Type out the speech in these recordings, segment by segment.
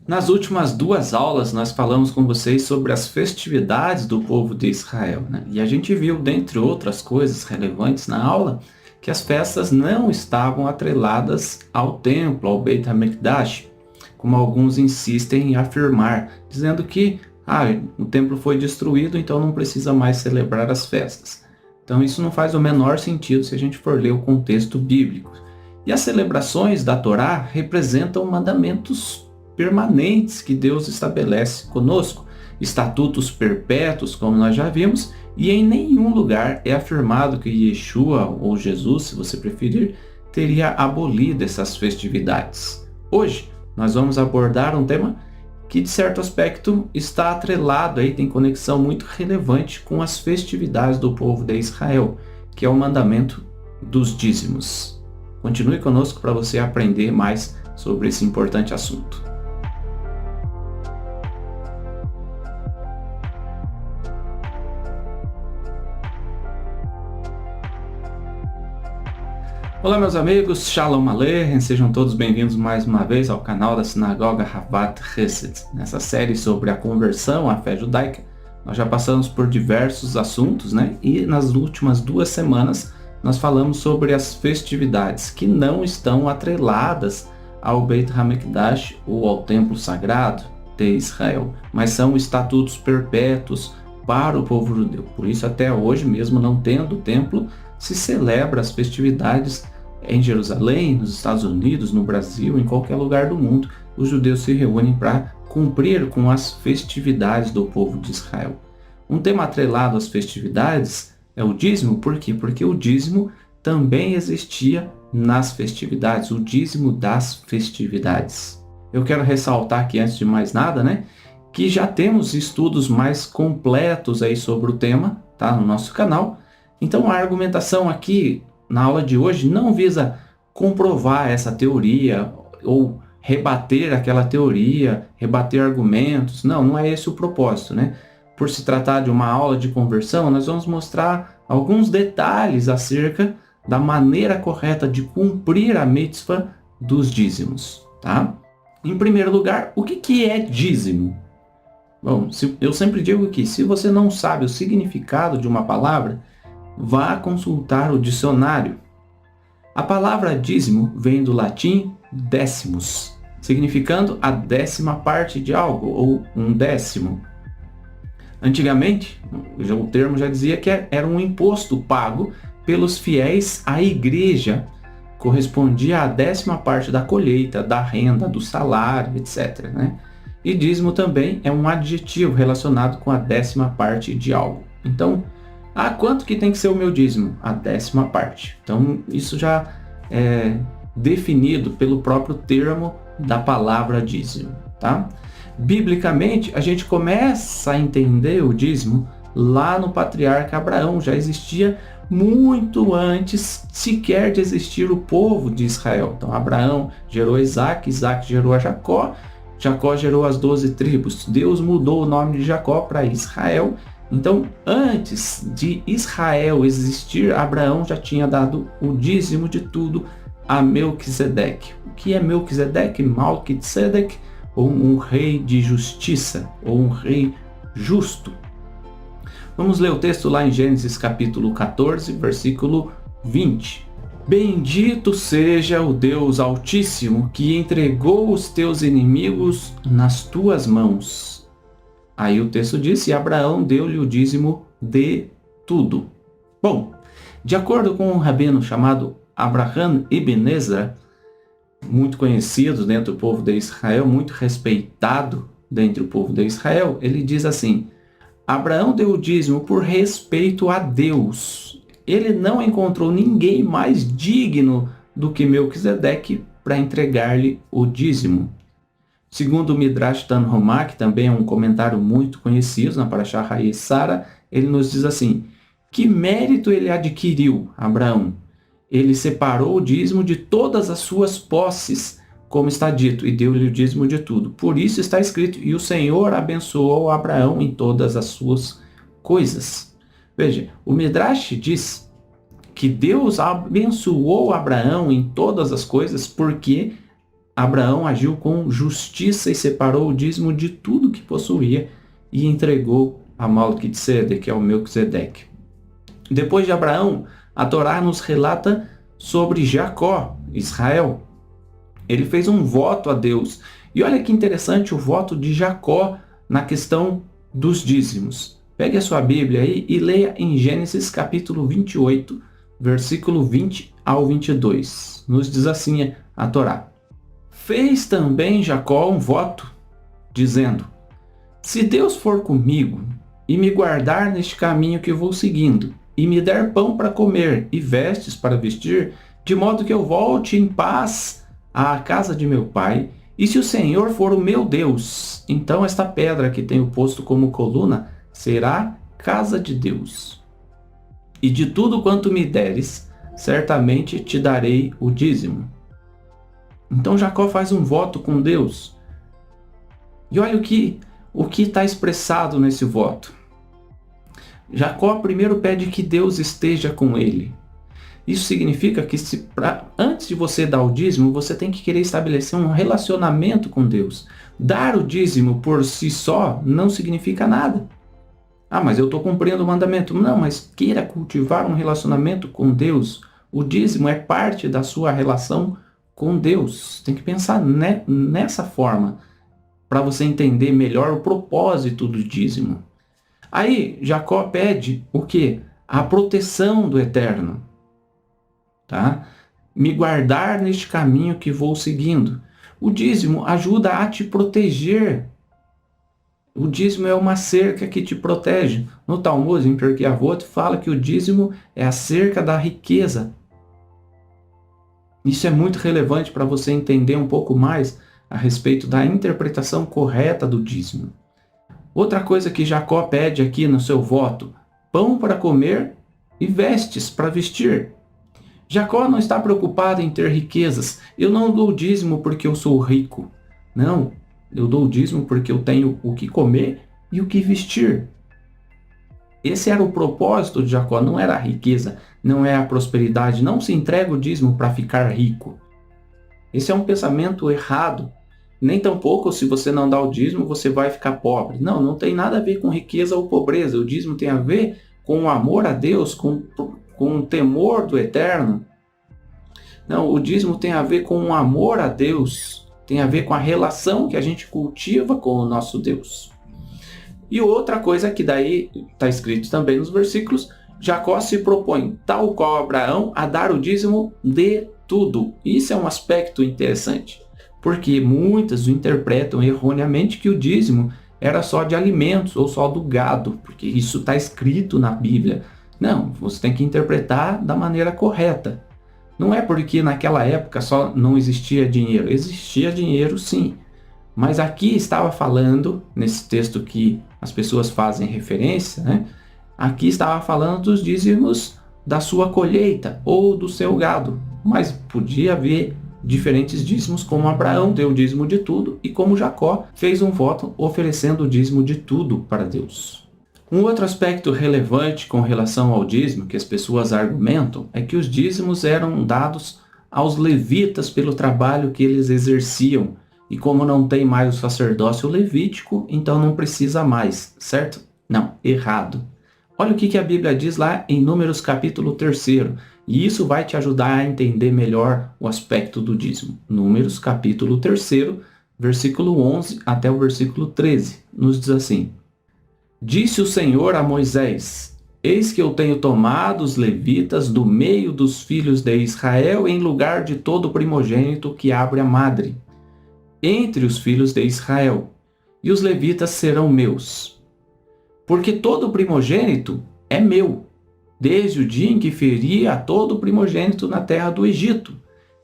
Nas últimas duas aulas, nós falamos com vocês sobre as festividades do povo de Israel, né? E a gente viu, dentre outras coisas relevantes na aula, que as festas não estavam atreladas ao templo, ao Beit HaMikdash, como alguns insistem em afirmar, dizendo que o templo foi destruído, então não precisa mais celebrar as festas. Então isso não faz o menor sentido se a gente for ler o contexto bíblico. E as celebrações da Torá representam mandamentos permanentes que Deus estabelece conosco, estatutos perpétuos, como nós já vimos, e em nenhum lugar é afirmado que Yeshua, ou Jesus, se você preferir, teria abolido essas festividades. Hoje, nós vamos abordar um tema que, de certo aspecto, está atrelado, tem conexão muito relevante com as festividades do povo de Israel, que é o mandamento dos dízimos. Continue conosco para você aprender mais sobre esse importante assunto. Olá meus amigos, Shalom Aleichem, sejam todos bem-vindos mais uma vez ao canal da Sinagoga Havat Chesed. Nessa série sobre a conversão à fé judaica, nós já passamos por diversos assuntos, E nas últimas 2 semanas nós falamos sobre as festividades que não estão atreladas ao Beit HaMikdash ou ao templo sagrado de Israel, mas são estatutos perpétuos para o povo judeu. Por isso até hoje, mesmo não tendo templo, se celebra as festividades em Jerusalém, nos Estados Unidos, no Brasil, em qualquer lugar do mundo. Os judeus se reúnem para cumprir com as festividades do povo de Israel. Um tema atrelado às festividades é o dízimo. Por quê? Porque o dízimo também existia nas festividades, o dízimo das festividades. Eu quero ressaltar aqui, antes de mais nada, que já temos estudos mais completos sobre o tema, no nosso canal. Então a argumentação aqui na aula de hoje não visa comprovar essa teoria ou rebater aquela teoria, rebater argumentos. Não é esse o propósito, Por se tratar de uma aula de conversão, nós vamos mostrar alguns detalhes acerca da maneira correta de cumprir a mitzvah dos dízimos, Em primeiro lugar, o que é dízimo? Bom, eu sempre digo que se você não sabe o significado de uma palavra, vá consultar o dicionário. A palavra dízimo vem do latim décimos, significando a 10ª parte de algo, ou um décimo. Antigamente, o termo já dizia que era um imposto pago pelos fiéis à igreja, correspondia à 10ª parte da colheita, da renda, do salário, etc. E dízimo também é um adjetivo relacionado com a 10ª parte de algo. Então, quanto que tem que ser o meu dízimo? A 10ª parte. Então, isso já é definido pelo próprio termo da palavra dízimo, Biblicamente, a gente começa a entender o dízimo lá no patriarca Abraão. Já existia muito antes sequer de existir o povo de Israel. Então, Abraão gerou Isaac, Isaac gerou a Jacó, Jacó gerou as 12 tribos. Deus mudou o nome de Jacó para Israel. Então, antes de Israel existir, Abraão já tinha dado o dízimo de tudo a Melquisedeque. O que é Melquisedeque? Malquitzedek, ou um rei de justiça, ou um rei justo. Vamos ler o texto lá em Gênesis capítulo 14, versículo 20. Bendito seja o Deus Altíssimo, que entregou os teus inimigos nas tuas mãos. Aí o texto diz, e Abraão deu-lhe o dízimo de tudo. Bom, de acordo com um rabino chamado Abraham Ibn Ezra, muito conhecido dentro do povo de Israel, muito respeitado dentro do povo de Israel, ele diz assim: Abraão deu o dízimo por respeito a Deus. Ele não encontrou ninguém mais digno do que Melquisedeque para entregar-lhe o dízimo. Segundo o Midrash Tanhumá, que também é um comentário muito conhecido na Parashá Hayei Sarah, ele nos diz assim: que mérito ele adquiriu, Abraão? Ele separou o dízimo de todas as suas posses, como está dito, e deu-lhe o dízimo de tudo. Por isso está escrito, e o Senhor abençoou Abraão em todas as suas coisas. Veja, o Midrash diz que Deus abençoou Abraão em todas as coisas porque Abraão agiu com justiça e separou o dízimo de tudo que possuía e entregou a Melquisedeque, que é o Melquisedeque. Depois de Abraão, a Torá nos relata sobre Jacó, Israel. Ele fez um voto a Deus. E olha que interessante o voto de Jacó na questão dos dízimos. Pegue a sua Bíblia aí e leia em Gênesis capítulo 28, versículo 20 ao 22. Nos diz assim a Torá. Fez também Jacó um voto, dizendo: se Deus for comigo e me guardar neste caminho que vou seguindo, e me der pão para comer e vestes para vestir, de modo que eu volte em paz à casa de meu pai, e se o Senhor for o meu Deus, então esta pedra que tenho posto como coluna será casa de Deus. E de tudo quanto me deres, certamente te darei o dízimo. Então Jacó faz um voto com Deus. E olha o que está expressado nesse voto. Jacó primeiro pede que Deus esteja com ele. Isso significa que antes de você dar o dízimo, você tem que querer estabelecer um relacionamento com Deus. Dar o dízimo por si só não significa nada. Ah, mas eu estou cumprindo o mandamento. Não, mas queira cultivar um relacionamento com Deus. O dízimo é parte da sua relação com Deus. Tem que pensar nessa forma para você entender melhor o propósito do dízimo. Aí Jacó pede o quê? A proteção do Eterno. Tá? Me guardar neste caminho que vou seguindo. O dízimo ajuda a te proteger. O dízimo é uma cerca que te protege. No Talmud, em Pirkei Avot, fala que o dízimo é a cerca da riqueza. Isso é muito relevante para você entender um pouco mais a respeito da interpretação correta do dízimo. Outra coisa que Jacó pede aqui no seu voto: pão para comer e vestes para vestir. Jacó não está preocupado em ter riquezas. Eu não dou dízimo porque eu sou rico. Não, eu dou dízimo porque eu tenho o que comer e o que vestir. Esse era o propósito de Jacó, não era a riqueza, não é a prosperidade. Não se entrega o dízimo para ficar rico. Esse é um pensamento errado. Nem tampouco, se você não dá o dízimo, você vai ficar pobre. Não, não tem nada a ver com riqueza ou pobreza. O dízimo tem a ver com o amor a Deus, com o temor do Eterno. Não, o dízimo tem a ver com o amor a Deus, tem a ver com a relação que a gente cultiva com o nosso Deus. E outra coisa que daí está escrito também nos versículos: Jacó se propõe, tal qual Abraão, a dar o dízimo de tudo. Isso é um aspecto interessante, porque muitas interpretam erroneamente que o dízimo era só de alimentos ou só do gado, porque isso está escrito na Bíblia. Não, você tem que interpretar da maneira correta. Não é porque naquela época só não existia dinheiro. Existia dinheiro sim. Mas aqui estava falando, nesse texto que as pessoas fazem referência, né? Aqui estava falando dos dízimos da sua colheita ou do seu gado. Mas podia haver diferentes dízimos, como Abraão deu o dízimo de tudo e como Jacó fez um voto oferecendo o dízimo de tudo para Deus. Um outro aspecto relevante com relação ao dízimo que as pessoas argumentam é que os dízimos eram dados aos levitas pelo trabalho que eles exerciam. E como não tem mais o sacerdócio levítico, então não precisa mais, certo? Não, errado. Olha o que a Bíblia diz lá em Números capítulo 3. E isso vai te ajudar a entender melhor o aspecto do dízimo. Números capítulo 3, versículo 11 até o versículo 13. Nos diz assim: Disse o Senhor a Moisés: Eis que eu tenho tomado os levitas do meio dos filhos de Israel em lugar de todo primogênito que abre a madre, entre os filhos de Israel, e os levitas serão meus. Porque todo primogênito é meu, desde o dia em que feri a todo primogênito na terra do Egito.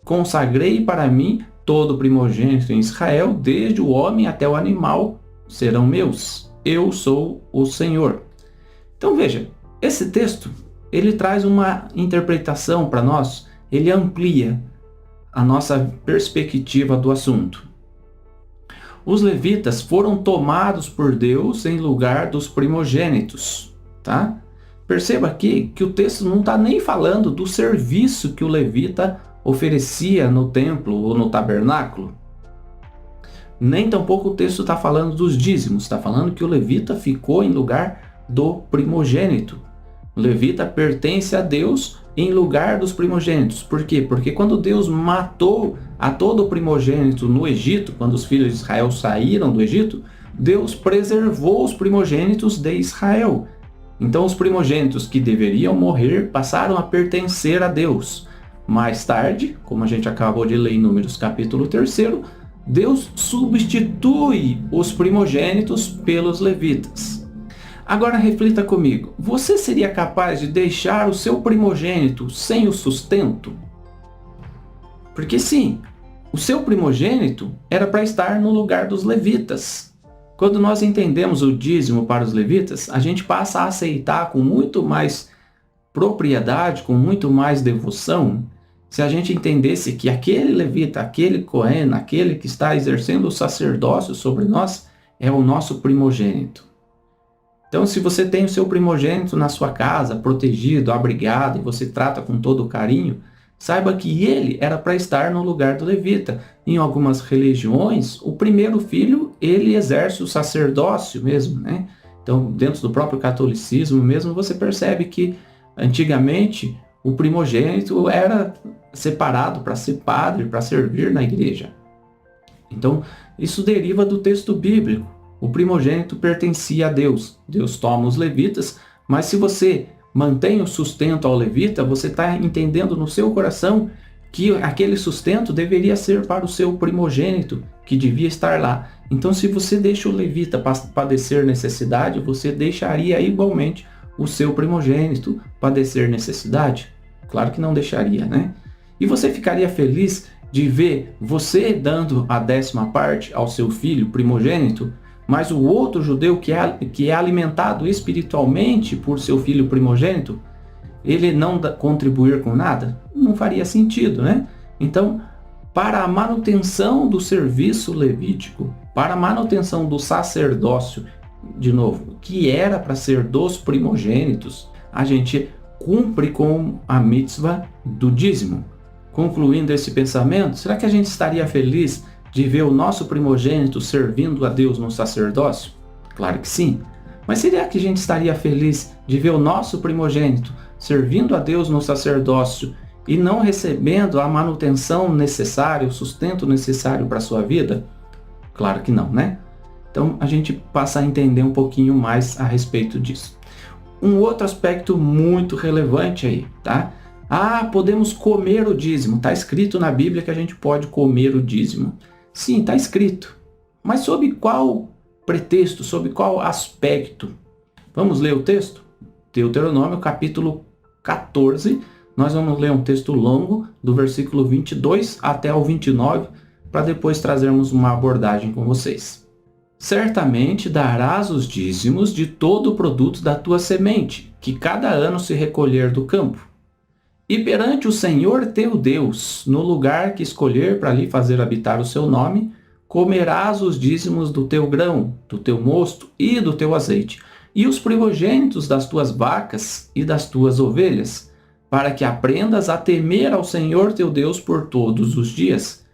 Consagrei para mim todo primogênito em Israel, desde o homem até o animal, serão meus. Eu sou o Senhor. Então veja, esse texto, ele traz uma interpretação para nós, ele amplia a nossa perspectiva do assunto. Os levitas foram tomados por Deus em lugar dos primogênitos, tá? Perceba aqui que o texto não está nem falando do serviço que o levita oferecia no templo ou no tabernáculo. Nem tampouco o texto está falando dos dízimos, está falando que o levita ficou em lugar do primogênito. O levita pertence a Deus em lugar dos primogênitos. Por quê? Porque quando Deus matou a todo o primogênito no Egito, quando os filhos de Israel saíram do Egito, Deus preservou os primogênitos de Israel. Então os primogênitos que deveriam morrer passaram a pertencer a Deus. Mais tarde, como a gente acabou de ler em Números capítulo 3, Deus substitui os primogênitos pelos levitas. Agora reflita comigo, você seria capaz de deixar o seu primogênito sem o sustento? Porque sim, o seu primogênito era para estar no lugar dos levitas. Quando nós entendemos o dízimo para os levitas, a gente passa a aceitar com muito mais propriedade, com muito mais devoção, se a gente entendesse que aquele levita, aquele Cohen, aquele que está exercendo o sacerdócio sobre nós, é o nosso primogênito. Então, se você tem o seu primogênito na sua casa, protegido, abrigado, e você trata com todo o carinho, saiba que ele era para estar no lugar do levita. Em algumas religiões, o primeiro filho, ele exerce o sacerdócio mesmo, né? Então, dentro do próprio catolicismo mesmo, você percebe que, antigamente, o primogênito era separado para ser padre, para servir na igreja. Então, isso deriva do texto bíblico. O primogênito pertencia a Deus. Deus toma os levitas, mas se você mantém o sustento ao levita, você está entendendo no seu coração que aquele sustento deveria ser para o seu primogênito, que devia estar lá. Então, se você deixa o levita padecer necessidade, você deixaria igualmente o seu primogênito padecer necessidade? Claro que não deixaria, né? E você ficaria feliz de ver você dando a 10ª parte ao seu filho primogênito, mas o outro judeu que é alimentado espiritualmente por seu filho primogênito, ele não contribuir com nada? Não faria sentido, né? Então, para a manutenção do serviço levítico, para a manutenção do sacerdócio, de novo, que era para ser dos primogênitos, a gente cumpre com a mitzvah do dízimo. Concluindo esse pensamento, será que a gente estaria feliz de ver o nosso primogênito servindo a Deus no sacerdócio? Claro que sim. Mas será que a gente estaria feliz de ver o nosso primogênito servindo a Deus no sacerdócio e não recebendo a manutenção necessária, o sustento necessário para a sua vida? Claro que não, né? Então a gente passa a entender um pouquinho mais a respeito disso. Um outro aspecto muito relevante aí, tá? Podemos comer o dízimo. Está escrito na Bíblia que a gente pode comer o dízimo. Sim, está escrito. Mas sob qual pretexto, sob qual aspecto? Vamos ler o texto? Deuteronômio, capítulo 14. Nós vamos ler um texto longo, do versículo 22 até o 29, para depois trazermos uma abordagem com vocês. Certamente darás os dízimos de todo o produto da tua semente, que cada ano se recolher do campo. E perante o Senhor teu Deus, no lugar que escolher para lhe fazer habitar o seu nome, comerás os dízimos do teu grão, do teu mosto e do teu azeite, e os primogênitos das tuas vacas e das tuas ovelhas, para que aprendas a temer ao Senhor teu Deus por todos os dias.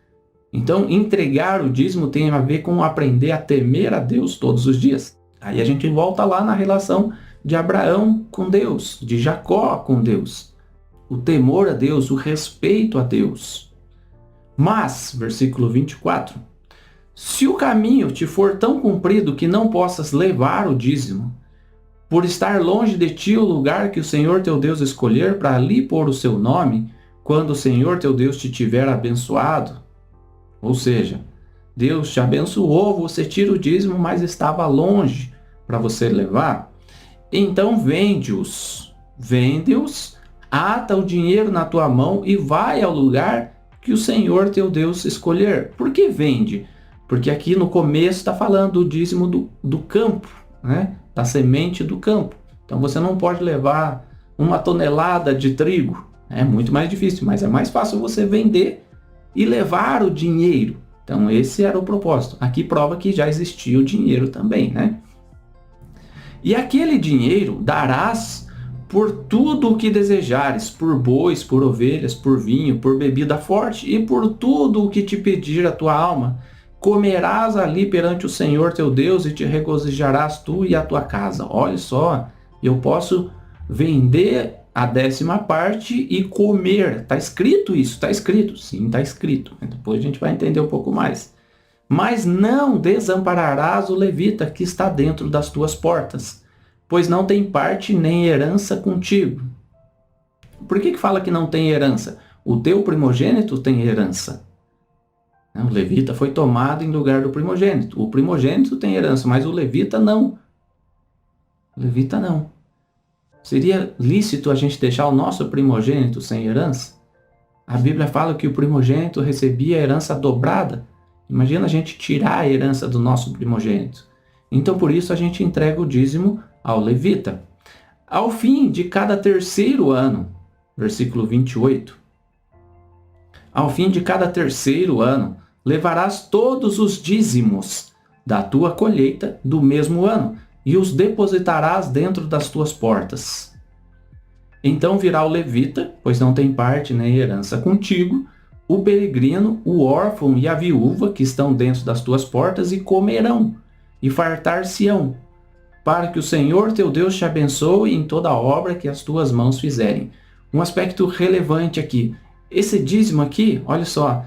Então, entregar o dízimo tem a ver com aprender a temer a Deus todos os dias. Aí a gente volta lá na relação de Abraão com Deus, de Jacó com Deus. O temor a Deus, o respeito a Deus. Mas, versículo 24, se o caminho te for tão comprido que não possas levar o dízimo, por estar longe de ti o lugar que o Senhor teu Deus escolher para ali pôr o seu nome, quando o Senhor teu Deus te tiver abençoado, ou seja, Deus te abençoou, você tira o dízimo, mas estava longe para você levar, então vende-os, ata o dinheiro na tua mão e vai ao lugar que o Senhor teu Deus escolher. Por que vende? Porque aqui no começo está falando do dízimo do campo, né? Da semente do campo. Então você não pode levar 1 tonelada de trigo. É muito mais difícil, mas é mais fácil você vender e levar o dinheiro. Então esse era o propósito. Aqui prova que já existia o dinheiro também, né? E aquele dinheiro darás por tudo o que desejares, por bois, por ovelhas, por vinho, por bebida forte e por tudo o que te pedir a tua alma, comerás ali perante o Senhor teu Deus e te regozijarás tu e a tua casa. Olha só, eu posso vender a 10ª parte e comer. Está escrito isso? Está escrito? Sim, está escrito. Depois a gente vai entender um pouco mais. Mas não desampararás o levita que está dentro das tuas portas, pois não tem parte nem herança contigo. Por que fala que não tem herança? O teu primogênito tem herança. O levita foi tomado em lugar do primogênito. O primogênito tem herança, mas o levita não. O levita não. Seria lícito a gente deixar o nosso primogênito sem herança? A Bíblia fala que o primogênito recebia a herança dobrada. Imagina a gente tirar a herança do nosso primogênito. Então, por isso, a gente entrega o dízimo ao levita. Ao fim de cada 3º ano, versículo 28, ao fim de cada 3º ano, levarás todos os dízimos da tua colheita do mesmo ano e os depositarás dentro das tuas portas. Então virá o levita, pois não tem parte nem herança contigo, o peregrino, o órfão e a viúva que estão dentro das tuas portas e comerão e fartar-se-ão, para que o Senhor teu Deus te abençoe em toda a obra que as tuas mãos fizerem. Um aspecto relevante aqui. Esse dízimo aqui, olha só,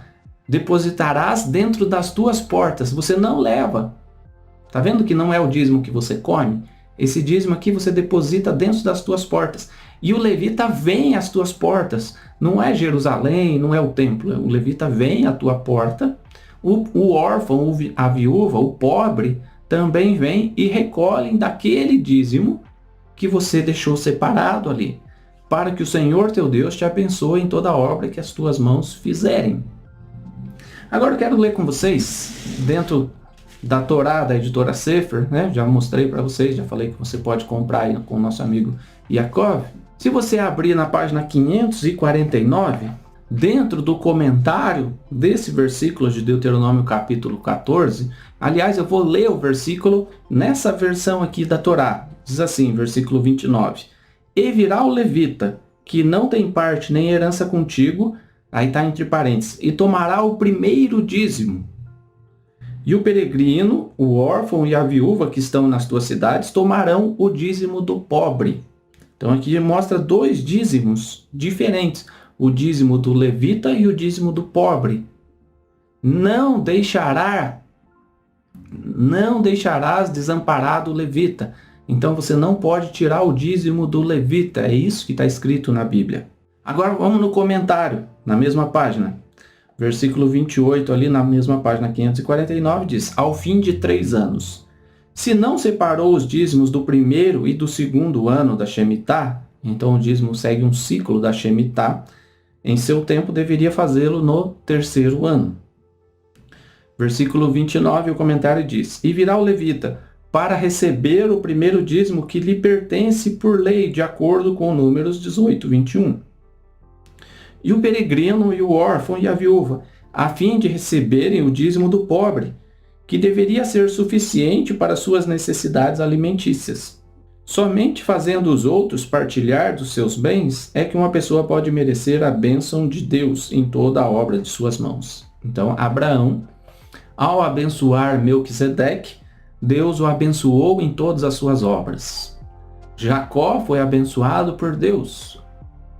depositarás dentro das tuas portas. Você não leva. Tá vendo que não é o dízimo que você come? Esse dízimo aqui você deposita dentro das tuas portas. E o levita vem às tuas portas. Não é Jerusalém, não é o templo. O levita vem à tua porta. O órfão, a viúva, o pobre também vem e recolhem daquele dízimo que você deixou separado ali, para que o Senhor teu Deus te abençoe em toda a obra que as tuas mãos fizerem. Agora eu quero ler com vocês, dentro da Torá, da editora Sefer, né? Já mostrei para vocês, já falei que você pode comprar aí com o nosso amigo Yaakov. Se você abrir na página 549, dentro do comentário desse versículo de Deuteronômio capítulo 14, aliás, eu vou ler o versículo nessa versão aqui da Torá. Diz assim, versículo 29. E virá o levita, que não tem parte nem herança contigo, aí está entre parênteses, e tomará o primeiro dízimo. E o peregrino, o órfão e a viúva que estão nas tuas cidades tomarão o dízimo do pobre. Então aqui mostra 2 dízimos diferentes. O dízimo do levita e o dízimo do pobre. Não deixarás desamparado o levita. Então você não pode tirar o dízimo do levita. É isso que está escrito na Bíblia. Agora vamos no comentário, na mesma página. Versículo 28, ali na mesma página 549, diz: ao fim de 3 anos. Se não separou os dízimos do primeiro e do segundo ano da Shemitah, então o dízimo segue um ciclo da Shemitah, em seu tempo deveria fazê-lo no 3º ano. Versículo 29, o comentário diz: e virá o levita para receber o primeiro dízimo que lhe pertence por lei, de acordo com Números 18, 21. E o peregrino e o órfão e a viúva, a fim de receberem o dízimo do pobre, que deveria ser suficiente para suas necessidades alimentícias. Somente fazendo os outros partilhar dos seus bens é que uma pessoa pode merecer a bênção de Deus em toda a obra de suas mãos. Então, Abraão, ao abençoar Melquisedeque, Deus o abençoou em todas as suas obras. Jacó foi abençoado por Deus.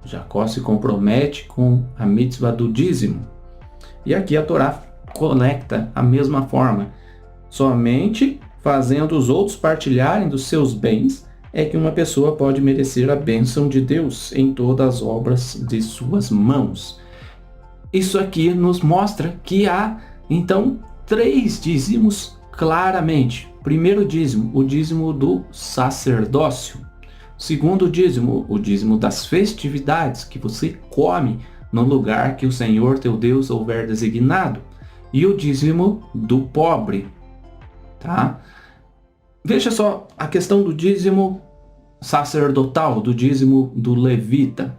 Jacó se compromete com a mitzvah do dízimo. E aqui a Torá conecta a mesma forma. Somente fazendo os outros partilharem dos seus bens é que uma pessoa pode merecer a bênção de Deus em todas as obras de suas mãos. Isso aqui nos mostra que há, então, 3 dízimos claramente. Primeiro dízimo, o dízimo do sacerdócio. Segundo dízimo, o dízimo das festividades, que você come no lugar que o Senhor teu Deus houver designado. E o dízimo do pobre. Tá? Veja só a questão do dízimo sacerdotal, do dízimo do levita.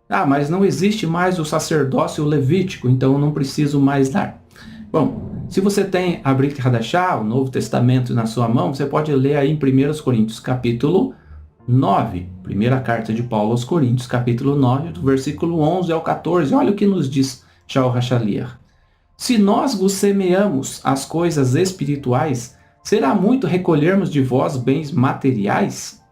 Ah, mas não existe mais o sacerdócio levítico, então eu não preciso mais dar. Bom, se você tem a Brit Hadashah, o Novo Testamento, na sua mão, você pode ler aí em 1 Coríntios capítulo 9, primeira carta de Paulo aos Coríntios, capítulo 9, do versículo 11 ao 14. Olha o que nos diz Shaul HaShaliach. Se nós vos semeamos as coisas espirituais, será muito recolhermos de vós bens materiais?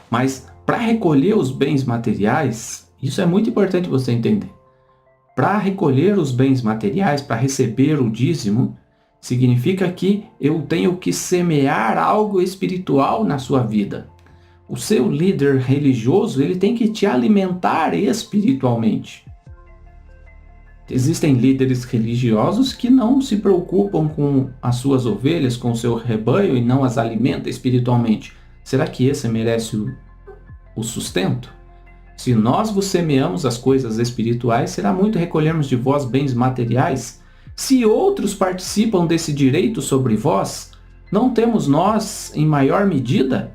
Mas para recolher os bens materiais, isso é muito importante você entender. Para recolher os bens materiais, para receber o dízimo, significa que eu tenho que semear algo espiritual na sua vida. O seu líder religioso, ele tem que te alimentar espiritualmente. Existem líderes religiosos que não se preocupam com as suas ovelhas, com o seu rebanho e não as alimenta espiritualmente. Será que esse merece o sustento? Se nós vos semeamos as coisas espirituais, será muito recolhermos de vós bens materiais? Se outros participam desse direito sobre vós, não temos nós, em maior medida,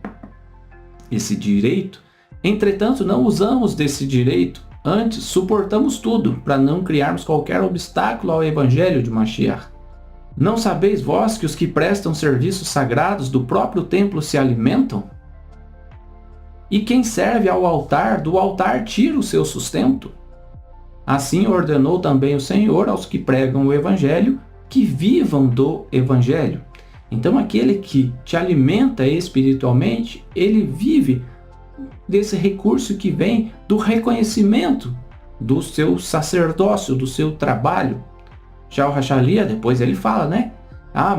esse direito? Entretanto, não usamos desse direito, antes suportamos tudo, para não criarmos qualquer obstáculo ao evangelho de Mashiach. Não sabeis vós que os que prestam serviços sagrados do próprio templo se alimentam? E quem serve ao altar, do altar tira o seu sustento? Assim ordenou também o Senhor aos que pregam o evangelho, que vivam do evangelho. Então aquele que te alimenta espiritualmente, ele vive desse recurso que vem do reconhecimento do seu sacerdócio, do seu trabalho. Já o Rachalia, depois ele fala, né?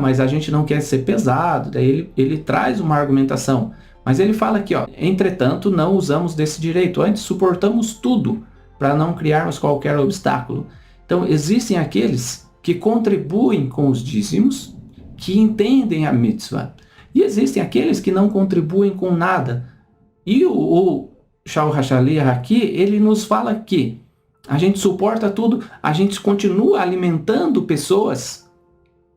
Mas a gente não quer ser pesado. Daí ele traz uma argumentação. Mas ele fala aqui, entretanto, não usamos desse direito. Antes suportamos tudo para não criarmos qualquer obstáculo. Então, existem aqueles que contribuem com os dízimos, que entendem a mitzvah. E existem aqueles que não contribuem com nada. E o Shaul Hashaliah aqui, ele nos fala que a gente suporta tudo, a gente continua alimentando pessoas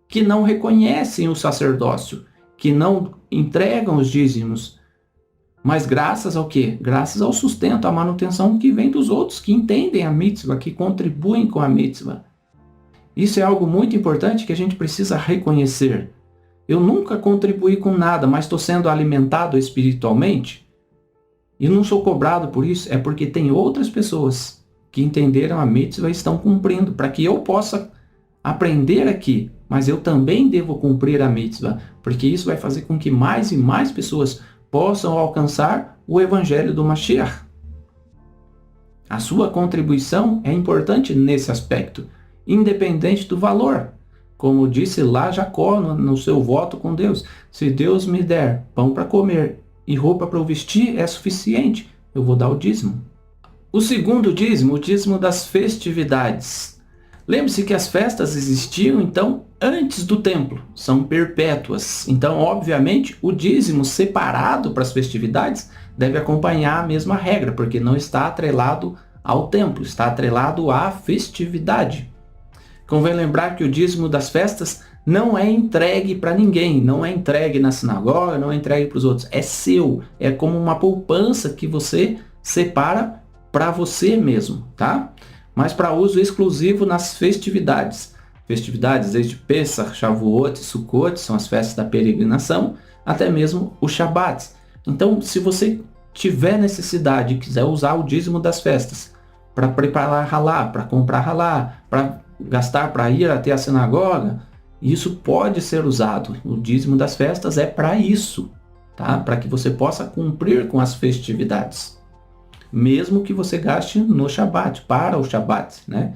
que não reconhecem o sacerdócio, que não entregam os dízimos. Mas graças ao quê? Graças ao sustento, à manutenção que vem dos outros, que entendem a mitzvah, que contribuem com a mitzvah. Isso é algo muito importante que a gente precisa reconhecer. Eu nunca contribuí com nada, mas estou sendo alimentado espiritualmente e não sou cobrado por isso, é porque tem outras pessoas que entenderam a mitzvah e estão cumprindo, para que eu possa aprender aqui, mas eu também devo cumprir a mitzvah, porque isso vai fazer com que mais e mais pessoas possam alcançar o evangelho do Mashiach. A sua contribuição é importante nesse aspecto, independente do valor. Como disse lá Jacó no seu voto com Deus, se Deus me der pão para comer e roupa para eu vestir, é suficiente, eu vou dar o dízimo. O segundo dízimo, o dízimo das festividades. Lembre-se que as festas existiam, então, antes do templo, são perpétuas. Então, obviamente, o dízimo separado para as festividades deve acompanhar a mesma regra, porque não está atrelado ao templo, está atrelado à festividade. Convém lembrar que o dízimo das festas não é entregue para ninguém, não é entregue na sinagoga, não é entregue para os outros, é seu, é como uma poupança que você separa para você mesmo, tá? Mas para uso exclusivo nas festividades. Festividades desde Pesach, Shavuot, Sukkot, são as festas da peregrinação, até mesmo o Shabat. Então, se você tiver necessidade e quiser usar o dízimo das festas para preparar halá, para comprar halá, para gastar para ir até a sinagoga, isso pode ser usado. O dízimo das festas é para isso, tá? Para que você possa cumprir com as festividades. Mesmo que você gaste no Shabat, para o Shabat, né?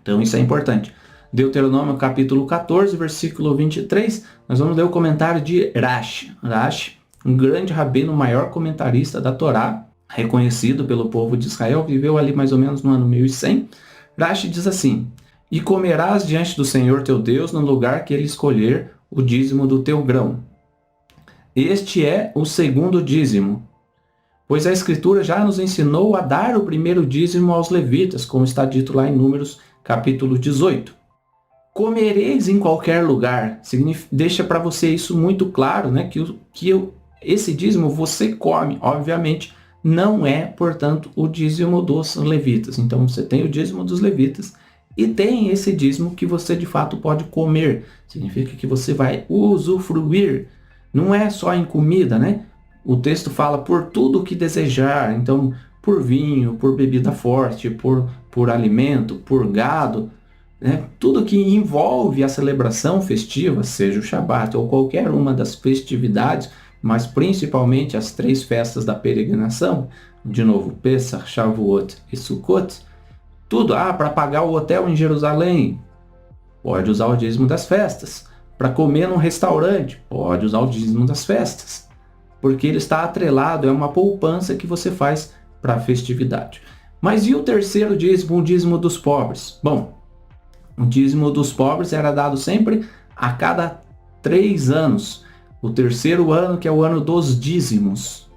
Então isso é importante. Deuteronômio capítulo 14, versículo 23, nós vamos ler o comentário de Rashi. Rashi, um grande rabino, maior comentarista da Torá, reconhecido pelo povo de Israel, viveu ali mais ou menos no ano 1100. Rashi diz assim: e comerás diante do Senhor teu Deus no lugar que ele escolher o dízimo do teu grão. Este é o segundo dízimo, pois a Escritura já nos ensinou a dar o primeiro dízimo aos levitas, como está dito lá em Números, capítulo 18. Comereis em qualquer lugar, deixa para você isso muito claro, né? Esse dízimo você come, obviamente, não é, portanto, o dízimo dos levitas. Então você tem o dízimo dos levitas e tem esse dízimo que você de fato pode comer. Significa que você vai usufruir, não é só em comida, né? O texto fala por tudo o que desejar, então por vinho, por bebida forte, por alimento, por gado. né? Tudo que envolve a celebração festiva, seja o Shabat ou qualquer uma das festividades, mas principalmente as 3 festas da peregrinação, de novo, Pesach, Shavuot e Sukkot, tudo, para pagar o hotel em Jerusalém, pode usar o dízimo das festas. Para comer num restaurante, pode usar o dízimo das festas. Porque ele está atrelado, é uma poupança que você faz para a festividade. Mas e o terceiro dízimo, o dízimo dos pobres? Bom, o dízimo dos pobres era dado sempre a cada 3 anos. O terceiro ano, que é o ano dos dízimos,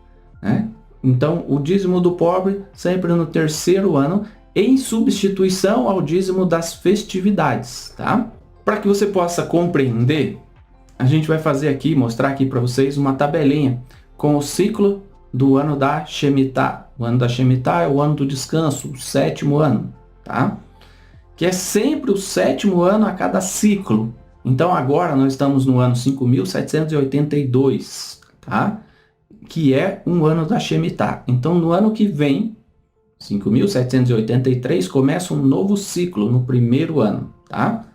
né? Então, o dízimo do pobre sempre no terceiro ano, em substituição ao dízimo das festividades, tá? Para que você possa compreender, a gente vai fazer aqui, mostrar aqui para vocês uma tabelinha com o ciclo do ano da Shemitah. O ano da Shemitah é o ano do descanso, o 7º ano, tá? Que é sempre o 7º ano a cada ciclo. Então agora nós estamos no ano 5.782, tá? Que é um ano da Shemitah. Então no ano que vem, 5.783, começa um novo ciclo no primeiro ano, tá?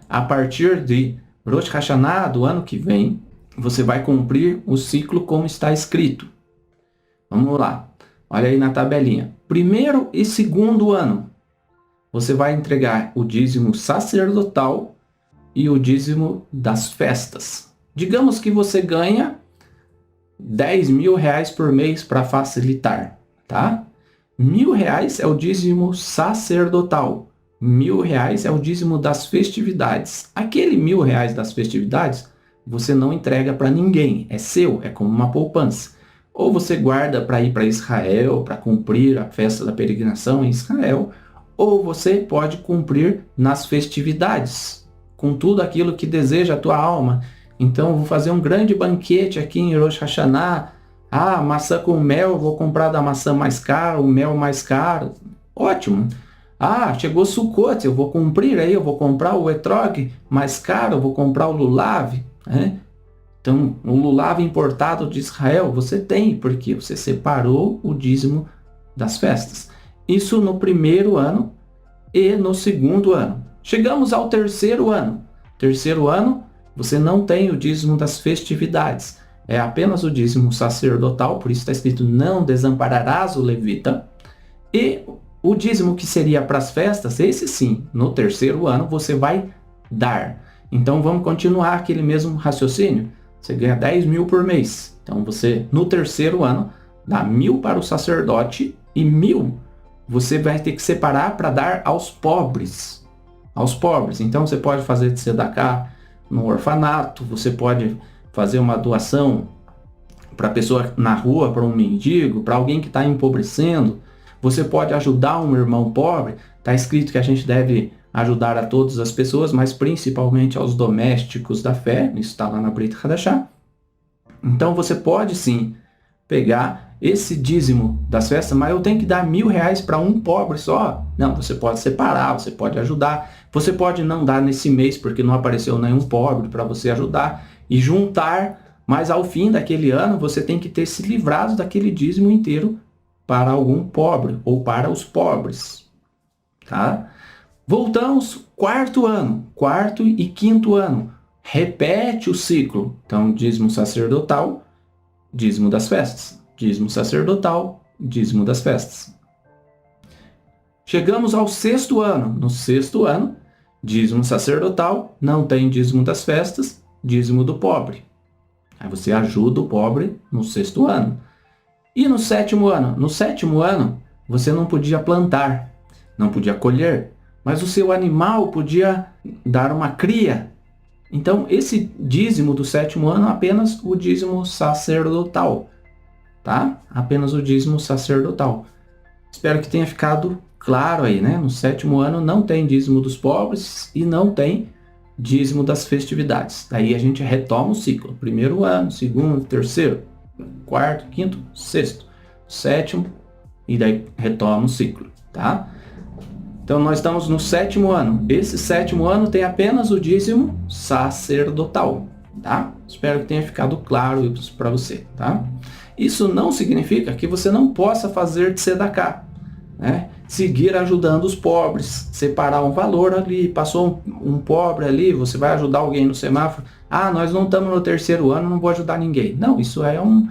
A partir de Rosh Hashanah do ano que vem, você vai cumprir o ciclo como está escrito. Vamos lá. Olha aí na tabelinha. Primeiro e segundo ano, você vai entregar o dízimo sacerdotal e o dízimo das festas. Digamos que você ganha 10 mil reais por mês para facilitar, tá? R$ 1.000 é o dízimo sacerdotal. R$ 1.000 é o dízimo das festividades. Aquele R$ 1.000 das festividades, você não entrega para ninguém. É seu, é como uma poupança. Ou você guarda para ir para Israel, para cumprir a festa da peregrinação em Israel, ou você pode cumprir nas festividades, com tudo aquilo que deseja a tua alma. Então, vou fazer um grande banquete aqui em Rosh Hashanah. Maçã com mel, vou comprar da maçã mais cara, o mel mais caro. Ótimo. Chegou Sukkot, eu vou cumprir aí, eu vou comprar o etrog mais caro, eu vou comprar o lulav, né? Então, o lulav importado de Israel, você tem, porque você separou o dízimo das festas. Isso no primeiro ano e no segundo ano. Chegamos ao terceiro ano. Terceiro ano, você não tem o dízimo das festividades. É apenas o dízimo sacerdotal, por isso está escrito, não desampararás o levita. E o dízimo que seria para as festas, esse sim, no terceiro ano você vai dar. Então vamos continuar aquele mesmo raciocínio. Você ganha 10 mil por mês. Então você, no terceiro ano, dá 1.000 para o sacerdote e 1.000 você vai ter que separar para dar aos pobres. Aos pobres. Então você pode fazer de tzedakah no orfanato, você pode fazer uma doação para a pessoa na rua, para um mendigo, para alguém que está empobrecendo. Você pode ajudar um irmão pobre. Está escrito que a gente deve ajudar a todas as pessoas, mas principalmente aos domésticos da fé. Isso está lá na Brit Hadashah. Então você pode sim pegar esse dízimo das festas, mas eu tenho que dar R$ 1.000 para um pobre só? Não, você pode separar, você pode ajudar. Você pode não dar nesse mês porque não apareceu nenhum pobre para você ajudar e juntar, mas ao fim daquele ano você tem que ter se livrado daquele dízimo inteiro para algum pobre ou para os pobres, tá? Voltamos, quarto ano, quarto e quinto ano, repete o ciclo. Então, dízimo sacerdotal, dízimo das festas, dízimo sacerdotal, dízimo das festas. Chegamos ao sexto ano. No sexto ano, dízimo sacerdotal, não tem dízimo das festas, dízimo do pobre. Aí você ajuda o pobre no sexto ano. E no sétimo ano? No sétimo ano, você não podia plantar, não podia colher, mas o seu animal podia dar uma cria. Então, esse dízimo do sétimo ano é apenas o dízimo sacerdotal, tá? Apenas o dízimo sacerdotal. Espero que tenha ficado claro aí, né? No sétimo ano não tem dízimo dos pobres e não tem dízimo das festividades. Daí a gente retoma o ciclo. Primeiro ano, segundo, terceiro, quarto, quinto, sexto, sétimo, e daí retoma o ciclo, tá? Então nós estamos no sétimo ano. Esse sétimo ano tem apenas o dízimo sacerdotal, tá? Espero que tenha ficado claro isso para você, tá? Isso não significa que você não possa fazer tzedakah, né? seguir ajudando os pobres, separar um valor ali, passou um pobre ali, você vai ajudar alguém no semáforo, nós não estamos no terceiro ano, não vou ajudar ninguém. Não, isso é um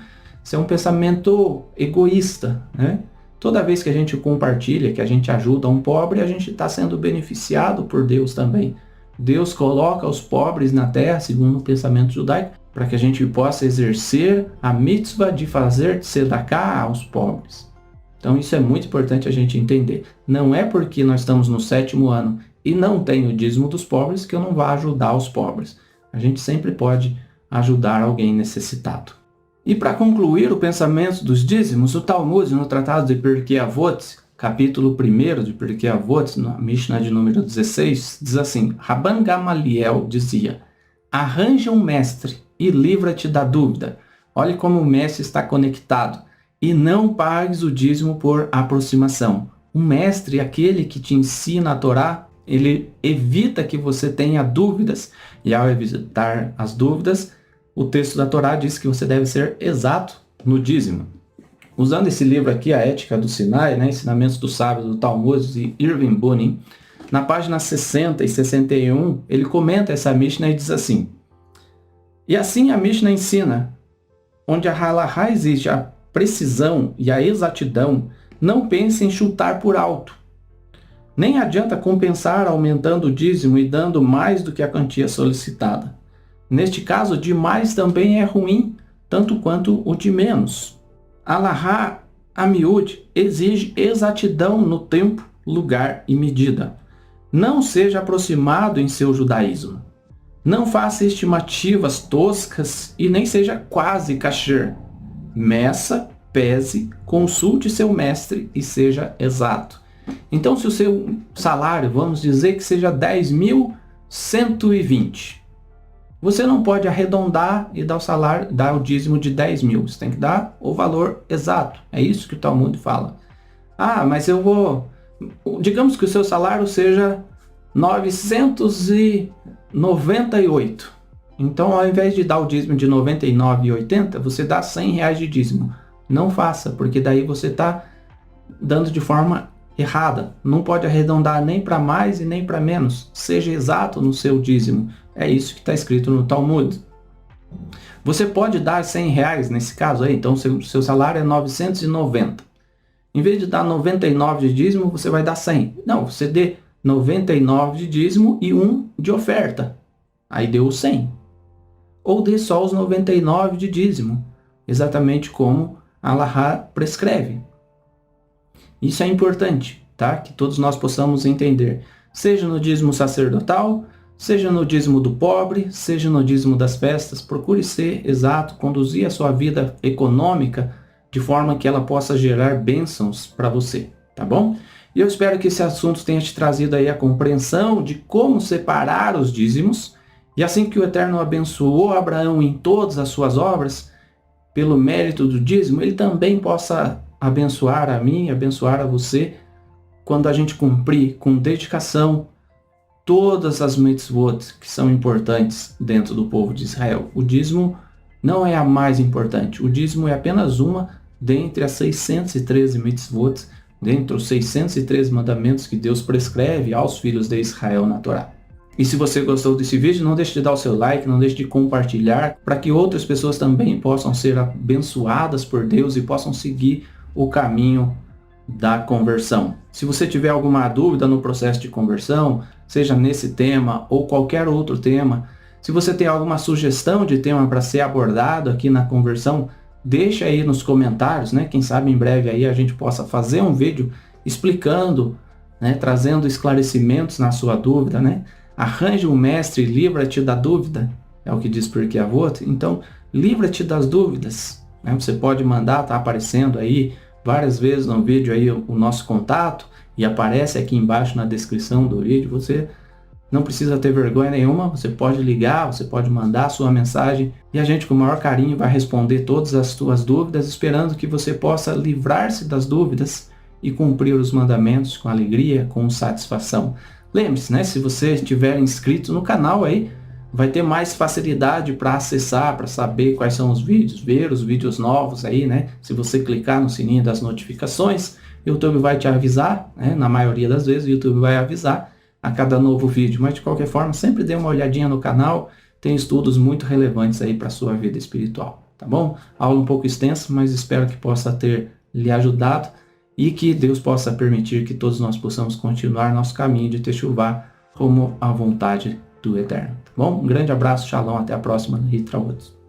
pensamento egoísta, né? Toda vez que a gente compartilha, que a gente ajuda um pobre, a gente está sendo beneficiado por Deus também. Deus coloca os pobres na terra, segundo o pensamento judaico, para que a gente possa exercer a mitzvah de fazer tzedakah aos pobres. Então isso é muito importante a gente entender. Não é porque nós estamos no 7º ano e não tem o dízimo dos pobres que eu não vou ajudar os pobres. A gente sempre pode ajudar alguém necessitado. E para concluir o pensamento dos dízimos, o Talmud, no Tratado de Pirkei Avot, capítulo 1 de Pirkei Avot, na Mishnah de número 16, diz assim: Rabban Gamaliel dizia: arranja um mestre e livra-te da dúvida. Olhe como o mestre está conectado. E não pagues o dízimo por aproximação. O mestre, aquele que te ensina a Torá, ele evita que você tenha dúvidas. E ao evitar as dúvidas, o texto da Torá diz que você deve ser exato no dízimo. Usando esse livro aqui, A Ética do Sinai, Ensinamentos do Sábio do Talmud, de Irving Bunin, na página 60 e 61, ele comenta essa Mishnah e diz assim: e assim a Mishnah ensina, onde a halahá existe a precisão e a exatidão, não pense em chutar por alto. Nem adianta compensar aumentando o dízimo e dando mais do que a quantia solicitada. Neste caso, de mais também é ruim, tanto quanto o de menos. Halahá amiúde exige exatidão no tempo, lugar e medida. Não seja aproximado em seu judaísmo. Não faça estimativas toscas e nem seja quase kasher. Meça, pese, consulte seu mestre e seja exato. Então, se o seu salário, vamos dizer que seja 10.120, você não pode arredondar e dar o dízimo de 10 mil. Você tem que dar o valor exato. É isso que o Talmud fala. Mas eu vou... Digamos que o seu salário seja 998. Então, ao invés de dar o dízimo de 99,80, você dá R$100 de dízimo. Não faça, porque daí você está dando de forma errada. Não pode arredondar nem para mais e nem para menos. Seja exato no seu dízimo. É isso que está escrito no Talmud. Você pode dar R$100 nesse caso aí. Então, seu salário é 990. Em vez de dar 99 de dízimo, você vai dar 100. Não, você dê 99 de dízimo e 1 de oferta. Aí deu 100. Ou dê só os 99 de dízimo, exatamente como a halahá prescreve. Isso é importante, tá? Que todos nós possamos entender. Seja no dízimo sacerdotal, seja no dízimo do pobre, seja no dízimo das festas, procure ser exato, conduzir a sua vida econômica de forma que ela possa gerar bênçãos para você, tá bom? E eu espero que esse assunto tenha te trazido aí a compreensão de como separar os dízimos. E assim que o Eterno abençoou Abraão em todas as suas obras, pelo mérito do dízimo, ele também possa abençoar a mim, abençoar a você, quando a gente cumprir com dedicação todas as mitzvot que são importantes dentro do povo de Israel. O dízimo não é a mais importante, o dízimo é apenas uma dentre as 613 mitzvot, dentre os 613 mandamentos que Deus prescreve aos filhos de Israel na Torá. E se você gostou desse vídeo, não deixe de dar o seu like, não deixe de compartilhar, para que outras pessoas também possam ser abençoadas por Deus e possam seguir o caminho da conversão. Se você tiver alguma dúvida no processo de conversão, seja nesse tema ou qualquer outro tema, se você tem alguma sugestão de tema para ser abordado aqui na conversão, deixa aí nos comentários, Quem sabe em breve aí a gente possa fazer um vídeo explicando, trazendo esclarecimentos na sua dúvida, Arranje um mestre e livra-te da dúvida, é o que diz Pirkei Avot. Então, livra-te das dúvidas. Você pode mandar, tá aparecendo aí várias vezes no vídeo aí o nosso contato, e aparece aqui embaixo na descrição do vídeo. Você não precisa ter vergonha nenhuma, você pode ligar, você pode mandar a sua mensagem, e a gente com o maior carinho vai responder todas as suas dúvidas, esperando que você possa livrar-se das dúvidas e cumprir os mandamentos com alegria, com satisfação. Lembre-se, se você estiver inscrito no canal aí, vai ter mais facilidade para acessar, para saber quais são os vídeos, ver os vídeos novos aí, Se você clicar no sininho das notificações, o YouTube vai te avisar, né? Na maioria das vezes o YouTube vai avisar a cada novo vídeo, mas de qualquer forma, sempre dê uma olhadinha no canal, tem estudos muito relevantes aí para a sua vida espiritual, tá bom? Aula um pouco extensa, mas espero que possa ter lhe ajudado e que Deus possa permitir que todos nós possamos continuar nosso caminho de techuvá como a vontade do Eterno, tá bom? Um grande abraço, shalom, até a próxima, Hitra Woods.